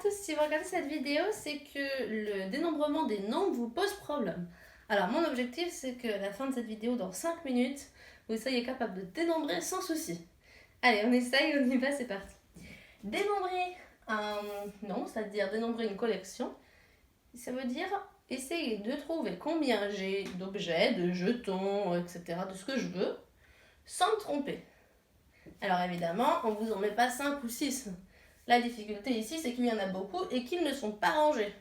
tous, si vous regardez cette vidéo, c'est que le dénombrement des nombres vous pose problème. Alors mon objectif, c'est qu'à la fin de cette vidéo, dans 5 minutes, vous soyez capable de dénombrer sans souci. Allez, on essaye, on y va, c'est parti. Dénombrer un nombre, c'est-à-dire dénombrer une collection, ça veut dire essayer de trouver combien j'ai d'objets, de jetons, etc., de ce que je veux, sans me tromper. Alors évidemment, on ne vous en met pas 5 ou 6. La difficulté ici, c'est qu'il y en a beaucoup et qu'ils ne sont pas rangés.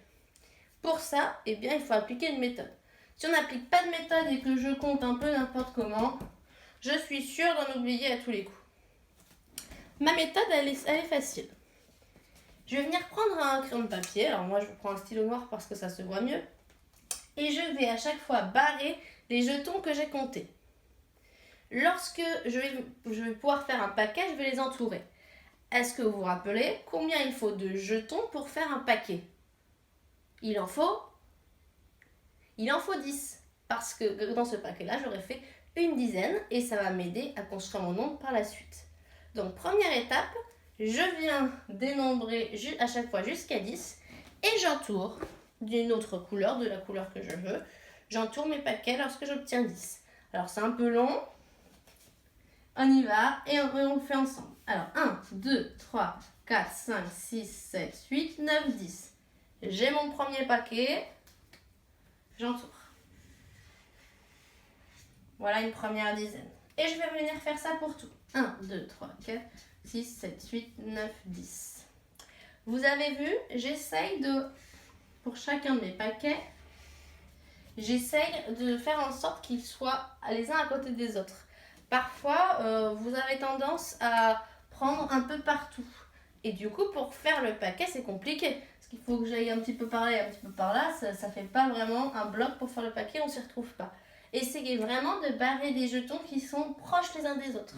Pour ça, eh bien, il faut appliquer une méthode. Si on n'applique pas de méthode et que je compte un peu n'importe comment, je suis sûre d'en oublier à tous les coups. Ma méthode, elle est facile. Je vais venir prendre un crayon de papier. Alors moi, je prends un stylo noir parce que ça se voit mieux. Et je vais à chaque fois barrer les jetons que j'ai comptés. Lorsque je vais pouvoir faire un paquet, je vais les entourer. Est-ce que vous vous rappelez combien il faut de jetons pour faire un paquet? Il en faut 10. Parce que dans ce paquet-là, j'aurais fait une dizaine et ça va m'aider à construire mon nombre par la suite. Donc, première étape, je viens dénombrer à chaque fois jusqu'à 10 et j'entoure d'une autre couleur, de la couleur que je veux. J'entoure mes paquets lorsque j'obtiens 10. Alors, c'est un peu long. On y va et on le fait ensemble. Alors, 1, 2, 3, 4, 5, 6, 7, 8, 9, 10. J'ai mon premier paquet. J'entoure. Voilà une première dizaine. Et je vais venir faire ça pour tout. 1, 2, 3, 4, 6, 7, 8, 9, 10. Vous avez vu, j'essaye pour chacun de mes paquets, j'essaye de faire en sorte qu'ils soient les uns à côté des autres. Parfois, vous avez tendance à prendre un peu partout. Et du coup, pour faire le paquet, c'est compliqué. Parce qu'il faut que j'aille un petit peu par là et un petit peu par là. Ça ne fait pas vraiment un bloc pour faire le paquet, on ne s'y retrouve pas. Essayez vraiment de barrer des jetons qui sont proches les uns des autres.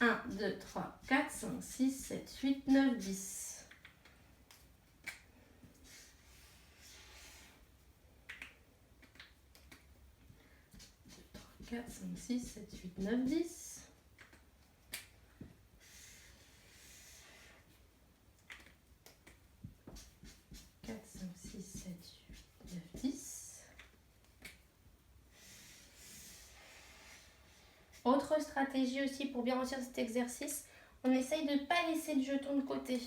1, 2, 3, 4, 5, 6, 7, 8, 9, 10. 4, 5, 6, 7, 8, 9, 10. Autre stratégie aussi pour bien réussir cet exercice, on essaye de ne pas laisser de jetons de côté.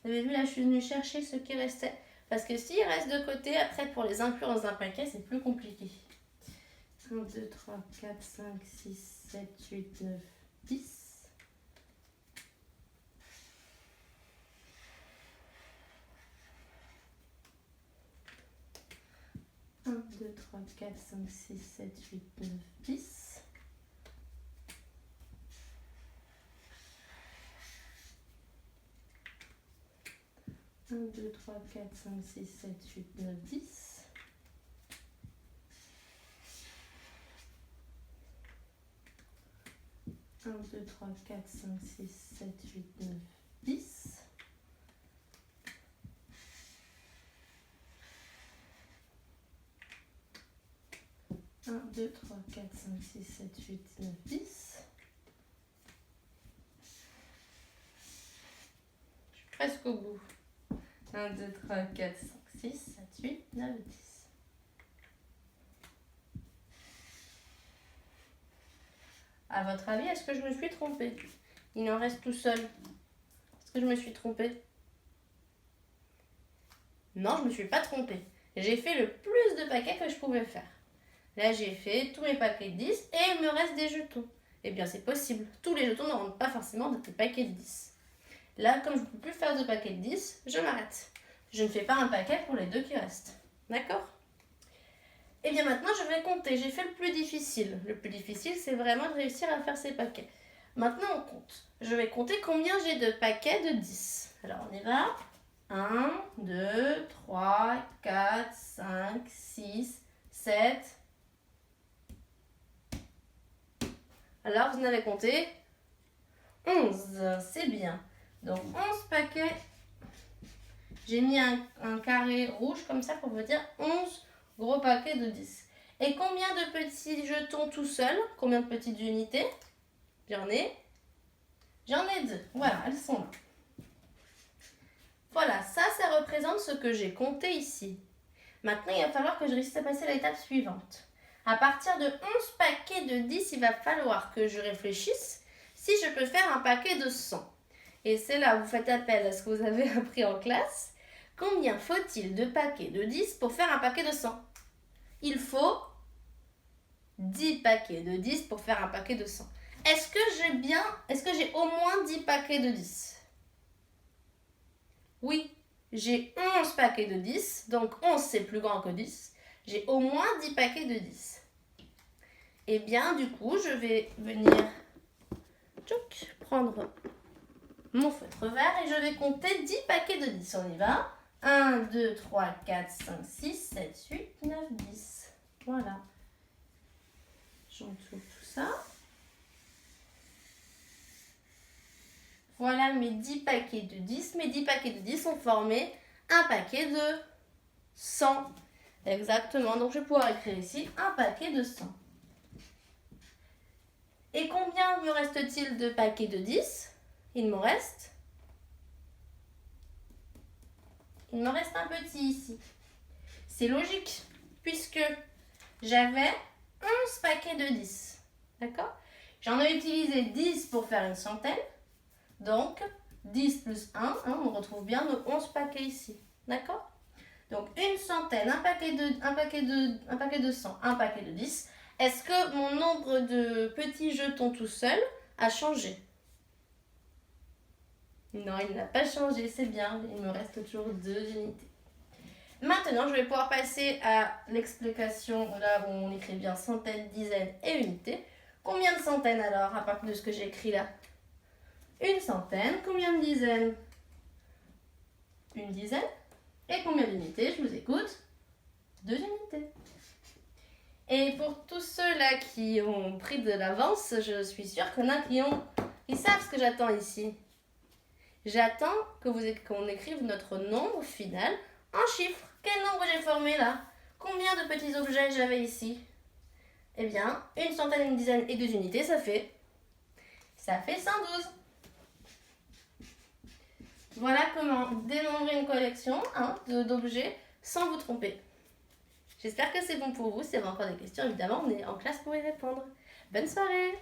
Vous avez vu là, je suis venue chercher ce qui restait. Parce que s'ils restent de côté, après pour les inclure dans un paquet, c'est plus compliqué. 1, 2, 3, 4, 5, 6, 7, 8, 9, 10. 1, 2, 3, 4, 5, 6, 7, 8, 9, 10. 1, 2, 3, 4, 5, 6, 7, 8, 9, 10. 1, 2, 3, 4, 5, 6, 7, 8, 9, 10. 1, 2, 3, 4, 5, 6, 7, 8, 9, 10. Je suis presque au bout. 1, 2, 3, 4, 5, 6, 7, 8, 9, 10. À votre avis, est-ce que je me suis trompée? Il en reste tout seul. Est-ce que je me suis trompée? Non, je ne me suis pas trompée. J'ai fait le plus de paquets que je pouvais faire. Là, j'ai fait tous mes paquets de 10 et il me reste des jetons. Eh bien, c'est possible. Tous les jetons ne rentrent pas forcément dans tes paquets de 10. Là, comme je ne peux plus faire de paquets de 10, je m'arrête. Je ne fais pas un paquet pour les deux qui restent. D'accord? Et bien maintenant, je vais compter. J'ai fait le plus difficile. Le plus difficile, c'est vraiment de réussir à faire ces paquets. Maintenant, on compte. Je vais compter combien j'ai de paquets de 10. Alors, on y va. 1, 2, 3, 4, 5, 6, 7. Alors, vous en avez compté 11. C'est bien. Donc, 11 paquets. J'ai mis un carré rouge comme ça pour vous dire 11 gros paquets de 10. Et combien de petits jetons tout seuls? Combien de petites unités? J'en ai 2. Voilà, elles sont là. Voilà, ça représente ce que j'ai compté ici. Maintenant, il va falloir que je réussisse à passer à l'étape suivante. À partir de 11 paquets de 10, il va falloir que je réfléchisse si je peux faire un paquet de 100. Et c'est là où vous faites appel à ce que vous avez appris en classe. Combien faut-il de paquets de 10 pour faire un paquet de 100? Il faut 10 paquets de 10 pour faire un paquet de 100. Est-ce que j'ai au moins 10 paquets de 10? Oui, j'ai 11 paquets de 10, donc 11 c'est plus grand que 10. J'ai au moins 10 paquets de 10. Et bien, du coup, je vais venir prendre mon feutre vert et je vais compter 10 paquets de 10. On y va. 1, 2, 3, 4, 5, 6, 7, 8, 9, 10. Voilà. J'entoure tout ça. Voilà mes 10 paquets de 10. Mes 10 paquets de 10 ont formé un paquet de 100. Exactement. Donc, je vais pouvoir écrire ici un paquet de 100. Et combien me reste-t-il de paquets de 10? Il me reste un petit ici. C'est logique, puisque j'avais 11 paquets de 10. D'accord? J'en ai utilisé 10 pour faire une centaine. Donc, 10 plus 1, on retrouve bien nos 11 paquets ici. D'accord? Donc, une centaine, un paquet de 100, un paquet de 10. Est-ce que mon nombre de petits jetons tout seul a changé? Non, il n'a pas changé, c'est bien. Il me reste toujours 2 unités. Maintenant, je vais pouvoir passer à l'explication là où on écrit bien centaines, dizaines et unités. Combien de centaines alors, à partir de ce que j'ai écrit là? Une centaine. Combien de dizaines? Une dizaine. Et combien d'unités? Je vous écoute. 2 unités. Et pour tous ceux-là qui ont pris de l'avance, je suis sûre qu'il y en a qui savent ce que j'attends ici. J'attends qu'on écrive notre nombre final en chiffres. Quel nombre j'ai formé là? Combien de petits objets j'avais ici? Eh bien, une centaine, une dizaine et 2 unités, ça fait 112. Voilà comment dénombrer une collection d'objets sans vous tromper. J'espère que c'est bon pour vous. Si vous avez encore des questions, évidemment, on est en classe pour y répondre. Bonne soirée!